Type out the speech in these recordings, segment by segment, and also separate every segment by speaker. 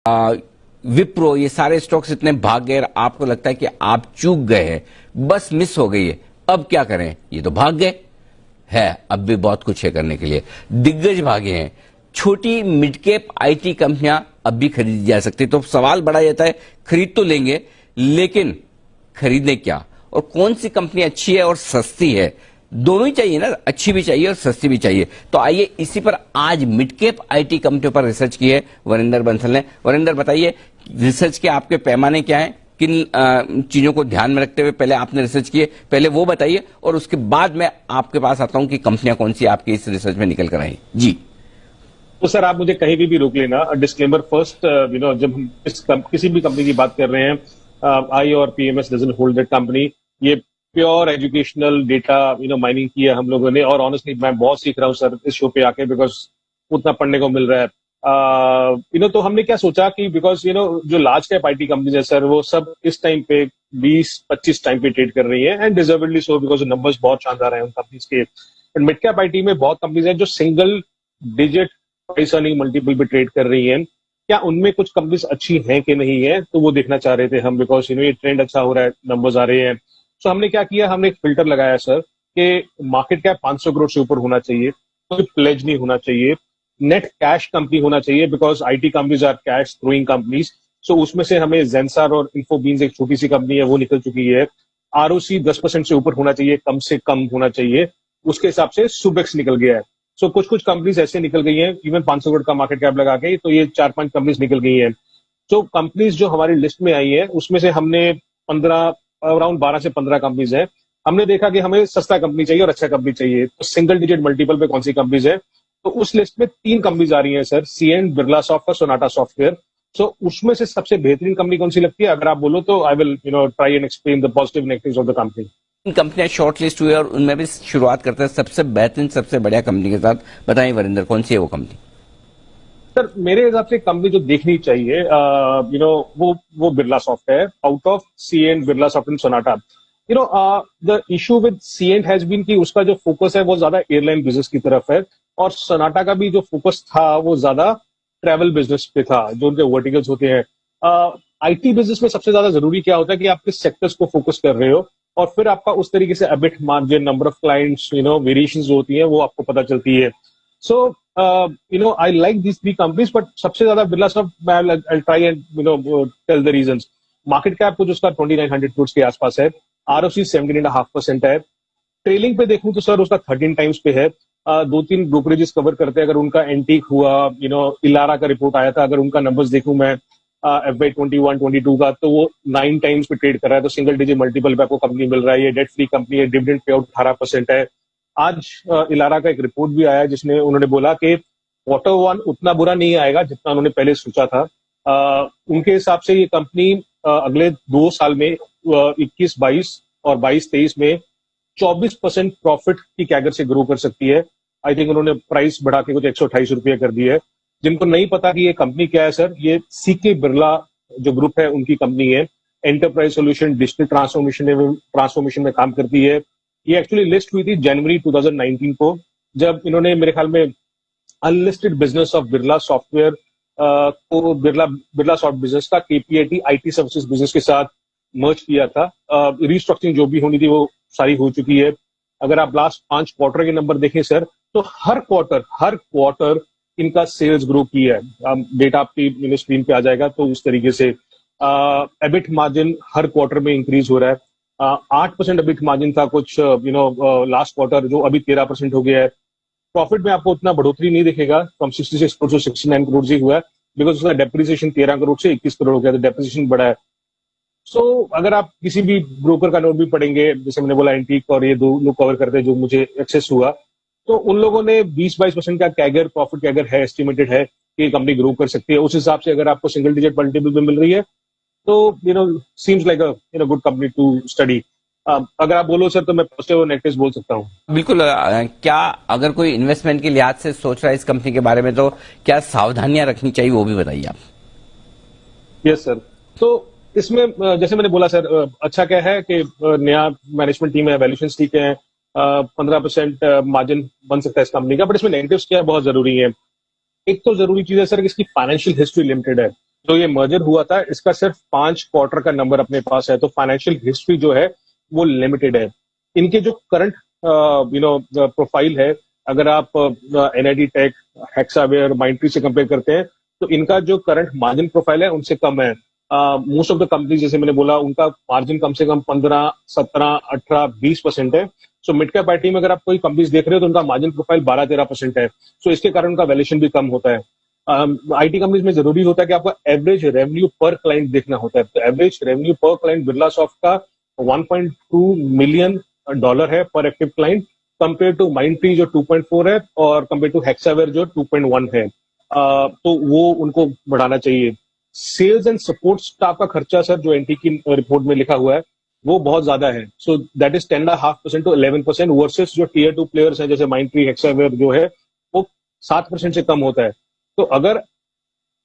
Speaker 1: विप्रो, ये सारे स्टॉक्स इतने भाग गए, आपको लगता है कि आप चूक गए हैं, बस मिस हो गई है, अब क्या करें? ये तो भाग गए है, अब भी बहुत कुछ है करने के लिए। दिग्गज भागे हैं, छोटी मिड कैप आईटी कंपनियां अब भी खरीदी जा सकती। तो सवाल बड़ा जाता है, खरीद तो लेंगे, लेकिन खरीदने क्या, और कौन सी कंपनी अच्छी है और सस्ती है? दोनों ही चाहिए ना, अच्छी भी चाहिए और सस्ती भी चाहिए। तो आइए इसी पर आज मिड कैप आईटी कंपनियों पर रिसर्च की है वरिंदर बंसल ने। वरिंदर, बताइए, रिसर्च के आपके पैमाने क्या हैं, किन चीजों को ध्यान में रखते हुए पहले आपने रिसर्च किए, पहले वो बताइए, और उसके बाद मैं आपके पास आता हूं कि कंपनियां कौन सी आपके इस रिसर्च में निकल कर आई। जी।
Speaker 2: तो सर, आप मुझे कहीं भी रोक लेना। डिस्क्लेमर फर्स्ट, जब हम किसी भी कंपनी की बात कर रहे हैं, आई और PMS doesn't hold that company. ये प्योर एजुकेशनल डेटा माइनिंग किया हम लोगों ने, और ऑनेस्टली मैं बहुत सीख रहा हूँ सर इस शो पे आके, बिकॉज उतना पढ़ने को मिल रहा है। तो हमने क्या सोचा कि बिकॉज जो लार्ज कैप आईटी कंपनीज है सर, वो सब इस टाइम पे 20-25 टाइम पे ट्रेड कर रही है, and deservedly so, because numbers बहुत शानदार हैं उन कंपनीज के। बट मिड कैप आईटी में बहुत कंपनीज हैं जो single digit price earning multiple पे ट्रेड कर रही हैं। क्या उनमें कुछ कंपनीज अच्छी हैं कि नहीं है, तो वो देखना चाह रहे थे हम, बिकॉज ये ट्रेंड अच्छा हो रहा है, नंबर्स आ रहे हैं। सो हमने क्या किया, हमने एक फिल्टर लगाया सर कि मार्केट कैप 500 करोड़ से ऊपर होना चाहिए, कोई प्लेज नहीं होना चाहिए, नेट कैश कंपनी होना चाहिए, because IT companies are cash throwing companies. So उसमें से हमें जेंसार और इन्फोबीन्स, एक छोटी सी कंपनी है, वो निकल चुकी है। आरओसी 10% से ऊपर होना चाहिए, कम से कम होना चाहिए। उसके हिसाब से सुबेक्स निकल गया है। सो कुछ कुछ कंपनीज ऐसे निकल गई हैं, इवन 500 करोड़ का मार्केट कैप लगा के, तो ये 4-5 कंपनीज निकल गई हैं। जो कंपनीज जो हमारी लिस्ट में आई है, उसमें से हमने 15, अराउंड 12 से 15 कंपनीज है। हमने देखा कि हमें सस्ता कंपनी चाहिए और अच्छा कंपनी चाहिए, तो सिंगल डिजिट मल्टीपल पे कौन सी कंपनीज है, तो उस लिस्ट में 3 कंपनीज आ रही हैं सर, सीएंट, बिरला सॉफ्ट और सोनाटा सॉफ्टवेयर। सो उसमें से सबसे बेहतरीन कंपनी कौन सी लगती है, अगर आप बोलो तो I will try and explain the positive negatives of the company.
Speaker 1: कंपनियां शॉर्ट लिस्ट हुई और उनमें भी शुरुआत करते हैं सबसे बेहतरीन, सबसे बढ़िया कंपनी के साथ। बताइए वरिंदर, कौन सी है वो कंपनी?
Speaker 2: सर, मेरे हिसाब से कंपनी जो देखनी चाहिए, वो बिरला सॉफ्ट है, out of Cyient, Birlasoft and Sonata. The issue with Cyient has been कि उसका जो फोकस है वो ज्यादा एयरलाइन बिजनेस की तरफ है, और सोनाटा का भी जो फोकस था वो ज्यादा ट्रैवल बिजनेस पे था, जो उनके वर्टिकल्स होते हैं। आईटी बिजनेस में सबसे ज्यादा जरूरी क्या होता है कि आप किस सेक्टर्स को फोकस कर रहे हो, और फिर आपका उस तरीके से EBIT margin, number of clients, variations जो होती हैं वो आपको पता चलती है। So I like this 3 companies, but सबसे ज्यादा Birlasoft, I try and tell the reasons. Market cap कुछ उसका 2900 करोड़ के आसपास है, आरओसी 17.5% है। ट्रेलिंग पे देखूं तो सर उसका 13 टाइम्स पे है। 2-3 ब्रोकरेजेस कवर करते हैं, अगर उनका एंटीक हुआ, इलारा का रिपोर्ट आया था, अगर उनका नंबर्स देखूं मैं FY 21-22 का, तो वो 9 टाइम्स पे ट्रेड कर रहा है, तो सिंगल डिजिट मल्टीपल पे आपको कंपनी मिल रहा है। ये डेट फ्री कंपनी है, डिविडेंड पे आउट 18% है। आज इलारा का एक रिपोर्ट भी आया जिसने उन्होंने बोला कि Q1 उतना बुरा नहीं आएगा जितना उन्होंने पहले सोचा था। उनके हिसाब से ये कंपनी अगले 2 साल में 21-22 और 22-23 में 24% प्रॉफिट की कैगर से ग्रो कर सकती है। आई थिंक उन्होंने प्राइस बढ़ा के कुछ 128 रुपये कर दी है। जिनको नहीं पता कि ये कंपनी क्या है सर, ये सीके बिरला जो ग्रुप है उनकी कंपनी है। एंटरप्राइज सॉल्यूशन डिजिटल ट्रांसफॉर्मेशन में काम करती है। ये एक्चुअली लिस्ट हुई थी जनवरी 2019 को, जब इन्होंने मेरे ख्याल में unlisted business of Birla software को बिरला सॉफ्ट बिजनेस का केपीआईटी आईटी सर्विसेज बिजनेस के साथ मर्ज किया था। रिस्ट्रक्चरिंग जो भी होनी थी वो सारी हो चुकी है। अगर आप लास्ट 5 क्वार्टर के नंबर देखें सर, तो हर क्वार्टर इनका सेल्स ग्रो की है। डेटा आपकी स्क्रीन पे आ जाएगा, तो उस तरीके से एबिट मार्जिन हर क्वार्टर में इंक्रीज हो रहा है। 8% एबिट मार्जिन था कुछ लास्ट क्वार्टर, जो अभी 13% हो गया है। प्रॉफिट में आपको उतना बढ़ोतरी नहीं दिखेगा, फ्रॉम 66 करोड़ से 69 करोड़ ही हुआ है, बिकॉज उसका डेप्रिसिएशन 13 करोड़ से 21 करोड़ हो गया, तो डेप्रिसिएशन बढ़ा है। सो अगर आप किसी भी ब्रोकर का नोट भी पढ़ेंगे, जैसे मैंने बोला एंटीक और ये 2 लोग कवर करते हैं जो मुझे एक्सेस हुआ, तो उन लोगों ने 20-22% का कैगर, प्रॉफिट कैगर है, एस्टिमेटेड है कि कंपनी ग्रो कर सकती है। उस हिसाब से अगर आपको सिंगल डिजिट मल्टीपल में मिल रही है, तो seems like a good company to study. अगर आप बोलो सर, तो मैं पॉजिटिव और नेगेटिव बोल सकता हूँ।
Speaker 1: बिल्कुल। क्या अगर कोई इन्वेस्टमेंट के लिहाज से सोच रहा है इस कंपनी के बारे में, तो क्या सावधानियां रखनी चाहिए, वो भी बताइए आप।
Speaker 2: Yes sir. तो इसमें जैसे मैंने बोला सर, अच्छा क्या है कि नया मैनेजमेंट टीम है, वैल्यूएशन ठीक है, 15% मार्जिन बन सकता है इस कंपनी का, बट इसमें नेगेटिव्स क्या है बहुत जरूरी है। एक तो जरूरी चीज है सर कि इसकी फाइनेंशियल हिस्ट्री लिमिटेड है। जो ये मर्जर हुआ था इसका सिर्फ 5 क्वार्टर का नंबर अपने पास है, तो फाइनेंशियल हिस्ट्री जो है वो लिमिटेड है। इनके जो करंट प्रोफाइल है, अगर आप एनआईटी टेक, हेक्सावेयर, माइंडट्री से कंपेयर करते हैं तो इनका जो करंट मार्जिन प्रोफाइल है उनसे कम है। मोस्ट ऑफ द कंपनी जैसे मैंने बोला उनका मार्जिन कम से कम 15, 17, 18, 20% है। सो मिड कैप आईटी में अगर आप कोई कंपनीज देख रहे हो तो उनका मार्जिन प्रोफाइल 12-13% है। सो इसके कारण उनका वैल्यूएशन भी कम होता है। आईटी कंपनीज में जरूरी होता है कि आपको एवरेज रेवेन्यू पर क्लाइंट देखना होता है। तो average revenue per client Birlasoft का 1.2 मिलियन डॉलर है per active client, compare to Mindtree जो 2.4 है और कंपेयर टू हेक्सावेयर जो 2.1 है। तो वो उनको बढ़ाना चाहिए। सेल्स एंड सपोर्ट स्टाफ का खर्चा सर जो एनटी की रिपोर्ट में लिखा हुआ है वो बहुत ज्यादा है। So that is 10.5% to 11% versus जो टियर 2 प्लेयर्स हैं जैसे माइंडट्री, हेक्सावेयर जो है वो 7% से कम होता है। तो अगर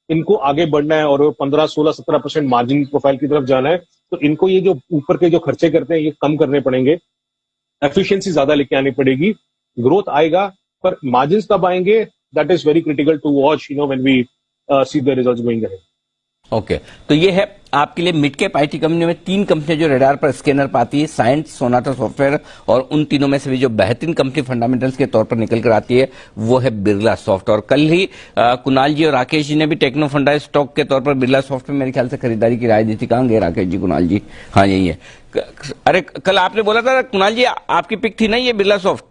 Speaker 2: इनको आगे बढ़ना है और 15, 16, 17% मार्जिन प्रोफाइल की तरफ जाना है तो इनको ये जो ऊपर के जो खर्चे करते हैं ये कम करने पड़ेंगे, एफिशिएंसी ज्यादा लेके आनी पड़ेगी। ग्रोथ आएगा पर मार्जिन कब आएंगे, that is very critical to watch when we see the results going ahead.
Speaker 1: Okay तो ये है आपके लिए मिड कैप आईटी कंपनी में 3 कंपनियां जो रडार पर स्कैनर पाती है, साइंट, सोनाटा सॉफ्टवेयर, और उन तीनों में से भी जो बेहतरीन कंपनी फंडामेंटल्स के तौर पर निकल कर आती है वो है बिरला सॉफ्ट। और कल ही कुणाल जी और राकेश जी ने भी टेक्नो फंडा स्टॉक के तौर पर बिरला सॉफ्ट में मेरे ख्याल से खरीदारी की राय दी थी। कहां गए राकेश जी, कुणाल जी? हाँ यही है। अरे कल आपने बोला था कुणाल जी, आपकी पिक थी ना ये बिरला सॉफ्ट?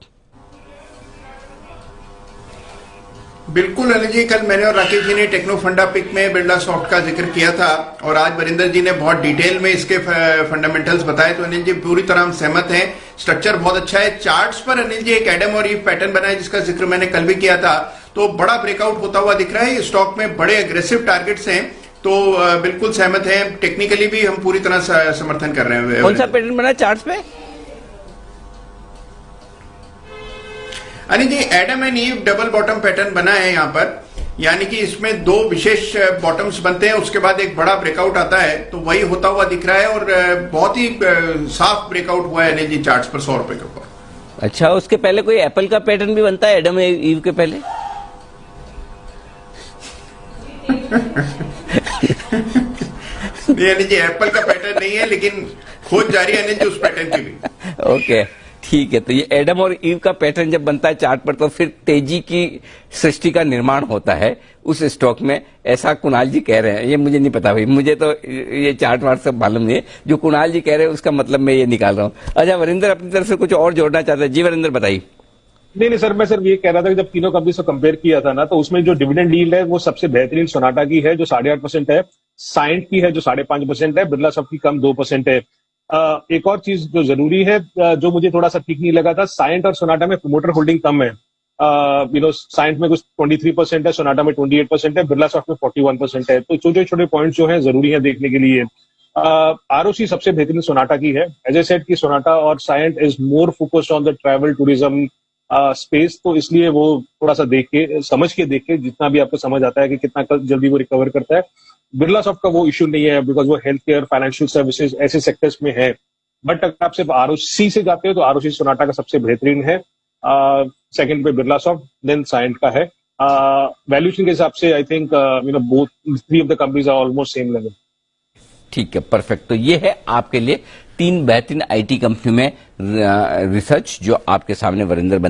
Speaker 3: बिल्कुल अनिल जी, कल मैंने और राकेश जी ने टेक्नो फंडा पिक में बिरला सॉफ्ट का जिक्र किया था और आज वरिंदर जी ने बहुत डिटेल में इसके फंडामेंटल्स बताए। तो अनिल जी पूरी तरह हम सहमत हैं, स्ट्रक्चर बहुत अच्छा है। चार्ट्स पर अनिल जी एक एडम और ईव पैटर्न बना है जिसका जिक्र मैंने कल भी किया था, तो बड़ा ब्रेकआउट होता हुआ दिख रहा है। स्टॉक में बड़े अग्रेसिव टारगेट्स हैं, तो बिल्कुल सहमत हैं। टेक्निकली भी हम पूरी तरह समर्थन कर रहे हैं।
Speaker 1: कौन सा पैटर्न बना है चार्ट्स पे?
Speaker 3: Anil ji Adam and Eve double bottom pattern बना है यहाँ पर, यानी कि इसमें 2 विशेष बॉटम्स बनते हैं, उसके बाद एक बड़ा ब्रेकआउट आता है, तो वही होता हुआ दिख रहा है और बहुत ही साफ ब्रेकआउट हुआ है अनिल जी चार्ट्स पर 100 रुपए के ऊपर।
Speaker 1: अच्छा, उसके पहले कोई एप्पल का पैटर्न भी बनता है एडम ईव के पहले?
Speaker 3: नहीं अनिल जी, एप्पल का पैटर्न नहीं है, लेकिन खोज जारी है अनिल जी उस पैटर्न की भी।
Speaker 1: ओके ठीक है। तो ये एडम और ईव का पैटर्न जब बनता है चार्ट पर तो फिर तेजी की सृष्टि का निर्माण होता है उस स्टॉक में, ऐसा कुणाल जी कह रहे हैं। ये मुझे नहीं पता भाई, मुझे तो ये चार्ट वार्ट सब मालूम नहीं है। जो कुणाल जी कह रहे हैं उसका मतलब मैं ये निकाल रहा हूँ। अच्छा वरिंदर अपनी तरफ से कुछ और जोड़ना चाहते हैं? जी वरिंदर बताइए।
Speaker 2: नहीं सर, मैं सिर्फ ये कह रहा था कि जब तीनों कंपनी से कंपेयर किया था ना तो उसमें जो डिविडेंड यील्ड है वो सबसे बेहतरीन सोनाटा की है जो 8.5% है, साइंट की है जो 5.5% है, बिरला सॉफ्ट की कम 2% है। एक और चीज जो जरूरी है जो मुझे थोड़ा सा ठीक नहीं लगा था, साइंट और सोनाटा में प्रमोटर होल्डिंग कम है। साइंट में कुछ 23% है, सोनाटा में 28% है, बिरला सॉफ्ट में 41% है। तो छोटे छोटे पॉइंट्स जो है जरूरी है देखने के लिए। आरओसी सबसे बेहतरीन सोनाटा की है। एज ए सेड की सोनाटा और Cyient is more focused on the travel tourism space, तो इसलिए वो थोड़ा सा देख के समझ के देख के जितना भी आपको समझ आता है कि कितना जल्दी वो रिकवर करता है। बिरला सॉफ्ट का वो इश्यू नहीं है बिकॉज वो हेल्थ केयर, फाइनेंशियल सर्विसेज ऐसे सेक्टर्स में है। बट अगर आप सिर्फ आरओसी से जाते हो तो आरओसी सोनाटा का सबसे बेहतरीन है, सेकंड पे बिरला सॉफ्ट, देन साइंट का है। वैल्यूएशन के हिसाब से I think both 3 of the companies are almost same level.
Speaker 1: ठीक है, परफेक्ट। तो ये है आपके लिए 3 बेहतरीन आईटी कंपनी में रिसर्च जो आपके सामने वरिंदर